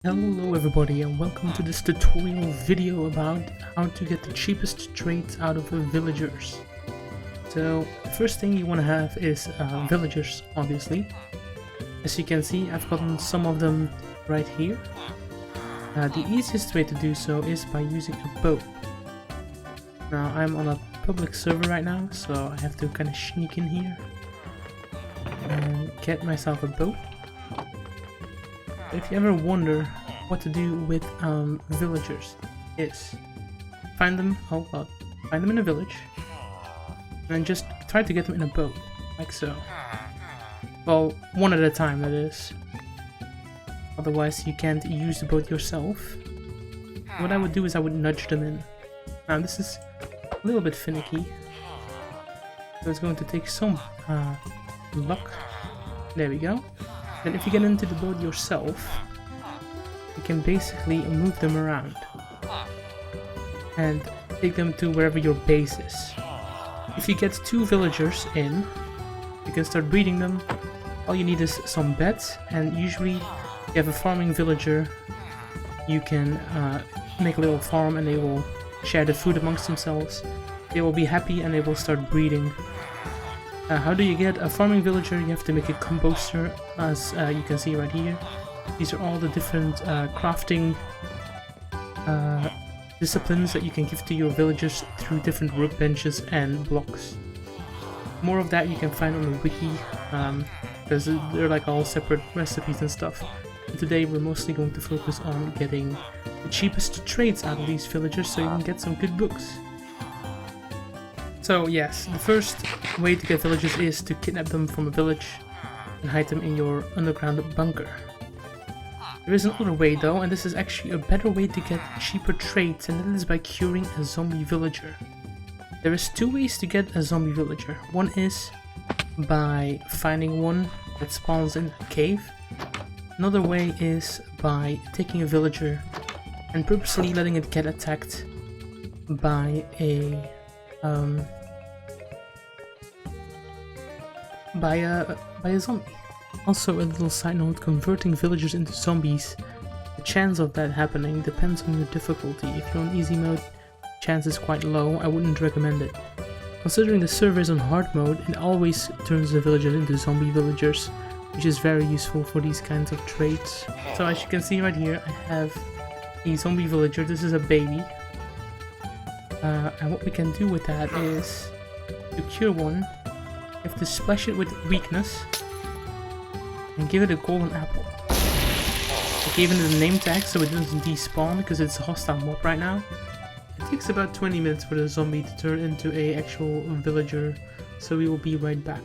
Hello everybody and welcome to this tutorial video about how to get the cheapest traits out of villagers. So the first thing you want to have is villagers, obviously. As you can see, I've gotten some of them right here. The easiest way to do so is by using a bow. Now I'm on a public server right now, so I have to kind of sneak in here and get myself a bow. If you ever wonder what to do with villagers, is find them in a village and just try to get them in a boat, like so. Well, one at a time, that is. Otherwise you can't use the boat yourself. What I would do is I would nudge them in. Now this is a little bit finicky, so it's going to take some luck. There we go. Then if you get into the boat yourself, you can basically move them around and take them to wherever your base is. If you get 2 villagers in, you can start breeding them. All you need is some beds, and usually if you have a farming villager, you can make a little farm and they will share the food amongst themselves. They will be happy and they will start breeding. How do you get a farming villager? You have to make a composter, as you can see right here. These are all the different crafting disciplines that you can give to your villagers through different workbenches and blocks. More of that you can find on the wiki, because they're like all separate recipes and stuff. And today we're mostly going to focus on getting the cheapest traits out of these villagers so you can get some good books. So yes, the first way to get villagers is to kidnap them from a village and hide them in your underground bunker. There is another way though, and this is actually a better way to get cheaper traits, and that is by curing a zombie villager. There is 2 ways to get a zombie villager. One is by finding one that spawns in a cave. Another way is by taking a villager and purposely letting it get attacked by a zombie. Also, a little side note, converting villagers into zombies, the chance of that happening depends on your difficulty. If you're on easy mode, chance is quite low. I wouldn't recommend it. Considering the server is on hard mode, it always turns the villagers into zombie villagers, which is very useful for these kinds of traits. So as you can see right here, I have a zombie villager. This is a baby. And what we can do with that is, to cure one, you have to splash it with weakness and give it a golden apple. I gave it a name tag so it doesn't despawn because it's a hostile mob right now. It takes about 20 minutes for the zombie to turn into a actual villager, so we will be right back.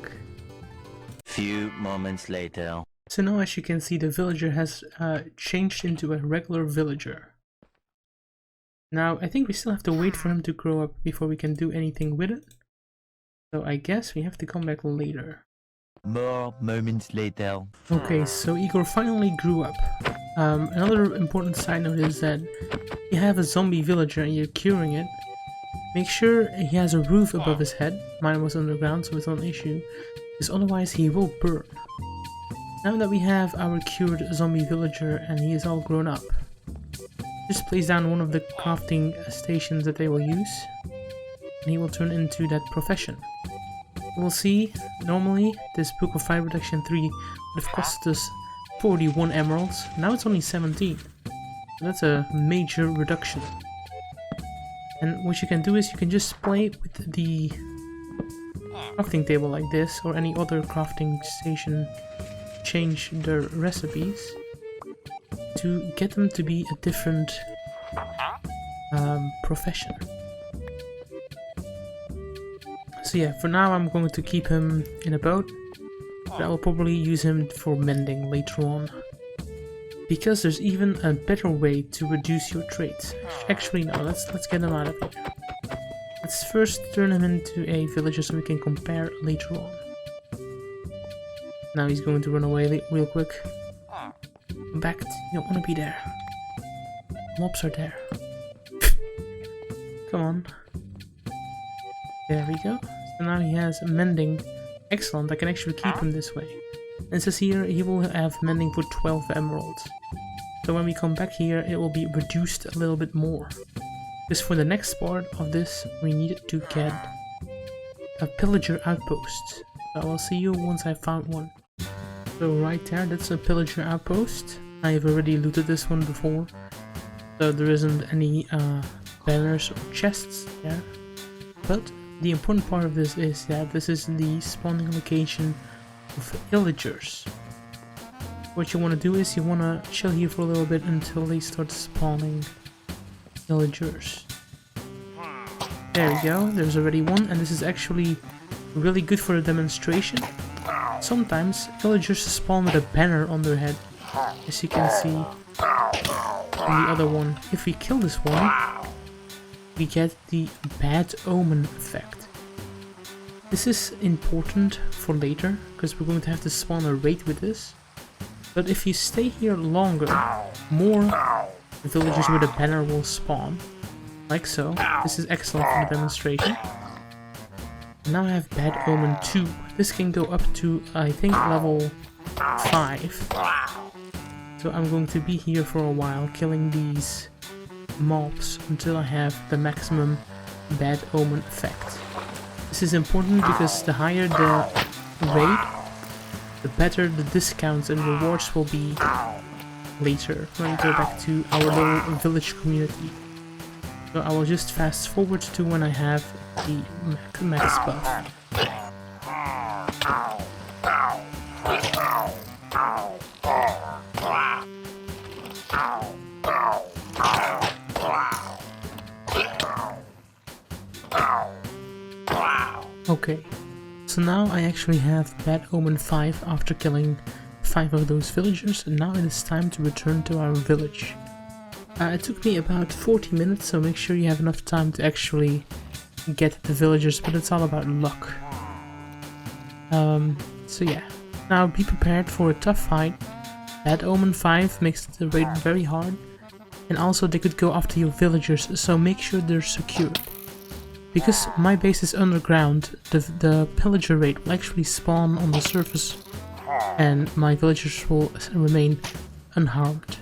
Few moments later. So now as you can see, the villager has changed into a regular villager. Now I think we still have to wait for him to grow up before we can do anything with it. So I guess we have to come back later. More moments later. Okay, so Igor finally grew up. Another important side note is that if you have a zombie villager and you're curing it, make sure he has a roof above his head. Mine was underground, so it's not an issue, because otherwise he will burn. Now that we have our cured zombie villager and he is all grown up, just place down one of the crafting stations that they will use, and he will turn into that profession. We'll see, normally this book of fire protection 3 would have cost us 41 emeralds, now it's only 17. So that's a major reduction. And what you can do is you can just play with the crafting table like this, or any other crafting station, change their recipes to get them to be a different profession. So yeah, for now I'm going to keep him in a boat, but I will probably use him for mending later on. Because there's even a better way to reduce your traits. Actually no, let's get him out of here. Let's first turn him into a villager so we can compare later on. Now he's going to run away real quick. Back, you don't want to be there. Mobs are there. Come on. There we go. So now he has mending. Excellent, I can actually keep him this way. And it says here he will have mending for 12 emeralds. So when we come back here, it will be reduced a little bit more. Because for the next part of this, we need to get a Pillager Outpost. So I will see you once I found one. So right there, that's a Pillager Outpost. I have already looted this one before, so there isn't any banners or chests there. But the important part of this is that this is the spawning location of villagers. What you want to do is you want to chill here for a little bit until they start spawning villagers. There we go, there's already one, and this is actually really good for a demonstration. Sometimes villagers spawn with a banner on their head, as you can see on the other one. If we kill this one, we get the bad omen effect. This is important for later, because we're going to have to spawn a raid with this. But if you stay here longer, more villagers with a banner will spawn, like so. This is excellent for the demonstration. Now I have Bad Omen 2. This can go up to, I think, level 5. So I'm going to be here for a while, killing these mobs until I have the maximum Bad Omen effect. This is important because the higher the raid, the better the discounts and rewards will be later when we go back to our little village community. So I will just fast forward to when I have the max buff. Okay, so now I actually have Bad Omen 5 after killing 5 of those villagers, and now it is time to return to our village. It took me about 40 minutes, so make sure you have enough time to actually get the villagers, but it's all about luck. So yeah, now be prepared for a tough fight. Bad Omen 5 makes the raid very hard, and also they could go after your villagers, so make sure they're secured. Because my base is underground, the pillager raid will actually spawn on the surface, and my villagers will remain unharmed.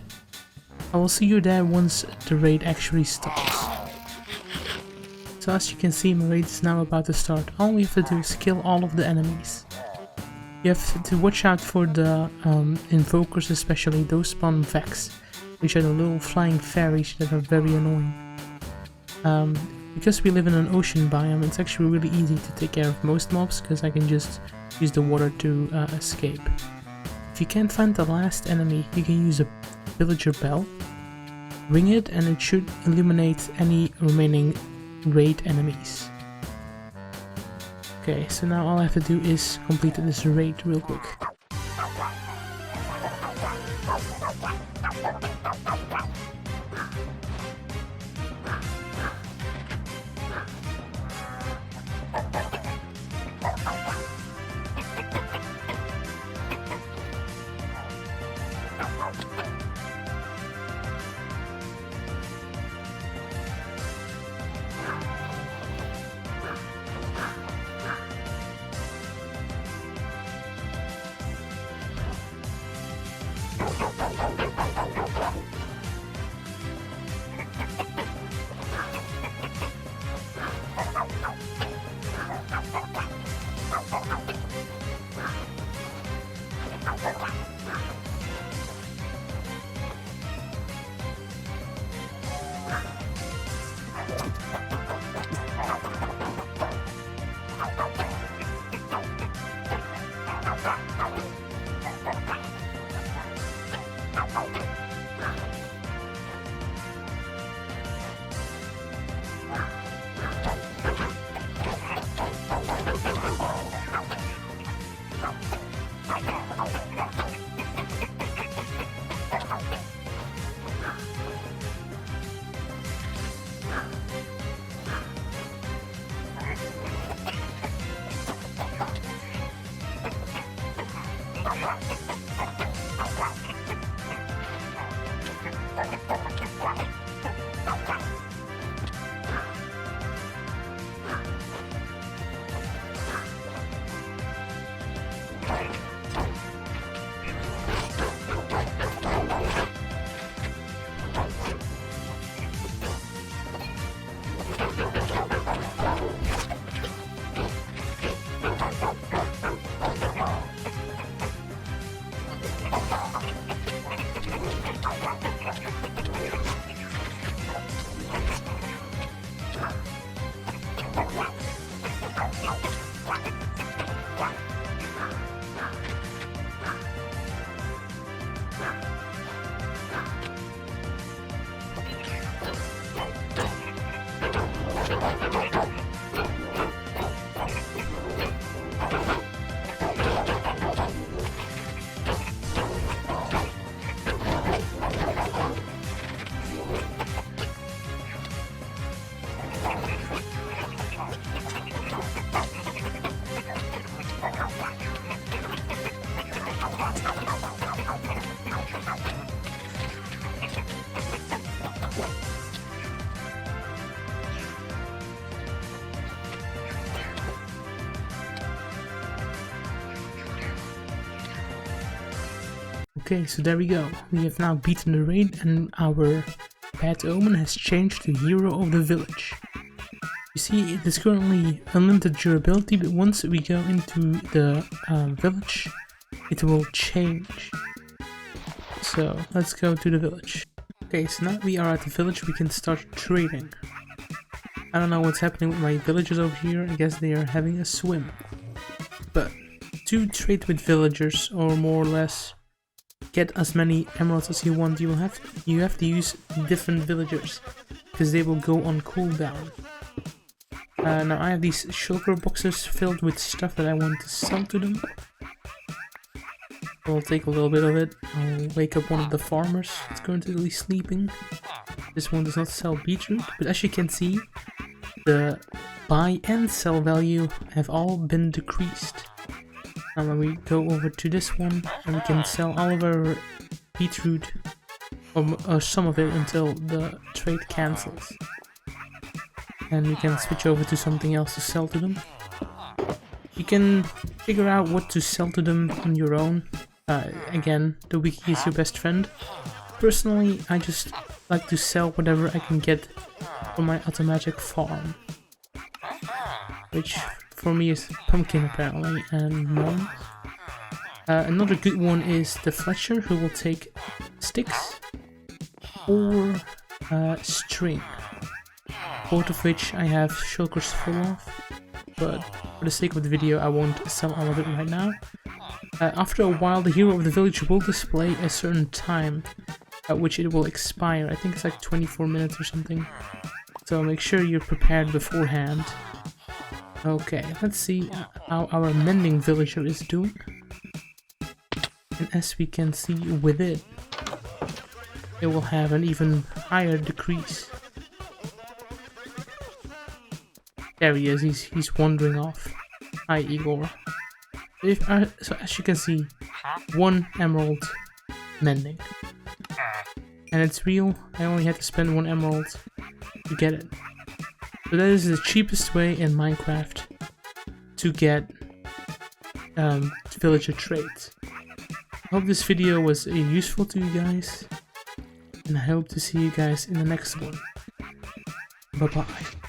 I will see you there once the raid actually starts. So as you can see, my raid is now about to start. All we have to do is kill all of the enemies. You have to watch out for the invokers, especially those spawn Vex, which are the little flying fairies that are very annoying. Because we live in an ocean biome, it's actually really easy to take care of most mobs, because I can just use the water to escape. If you can't find the last enemy, you can use a villager bell, ring it, and it should illuminate any remaining raid enemies. Okay, so now all I have to do is complete this raid real quick. Okay, so there we go. We have now beaten the raid and our bad omen has changed to hero of the village. You see, it is currently unlimited durability, but once we go into the village, it will change. So let's go to the village. Okay, so now we are at the village, we can start trading. I don't know what's happening with my villagers over here. I guess they are having a swim. But to trade with villagers, or more or less get as many emeralds as you want, you have to use different villagers because they will go on cooldown. Now I have these shulker boxes filled with stuff that I want to sell to them. I'll take a little bit of it. I'll wake up one of the farmers that's currently sleeping. This one does not sell beetroot, but as you can see, the buy and sell value have all been decreased. Now when we go over to this one, and we can sell all of our beetroot, or some of it, until the trade cancels. And we can switch over to something else to sell to them. You can figure out what to sell to them on your own. Again, the wiki is your best friend. Personally, I just like to sell whatever I can get from my automagic farm, which for me is pumpkin apparently, and melons. Another good one is the Fletcher, who will take sticks or string, both of which I have shulkers full of, but for the sake of the video I won't sell all of it right now. After a while, the hero of the village will display a certain time at which it will expire. I think it's like 24 minutes or something, so make sure you're prepared beforehand. Okay, let's see how our mending villager is doing. And as we can see with it, it will have an even higher decrease. There he is, he's wandering off. Hi Igor. So as you can see, 1 emerald mending. And it's real, I only had to spend 1 emerald to get it. So that is the cheapest way in Minecraft to get villager trades. I hope this video was useful to you guys, and I hope to see you guys in the next one. Bye bye.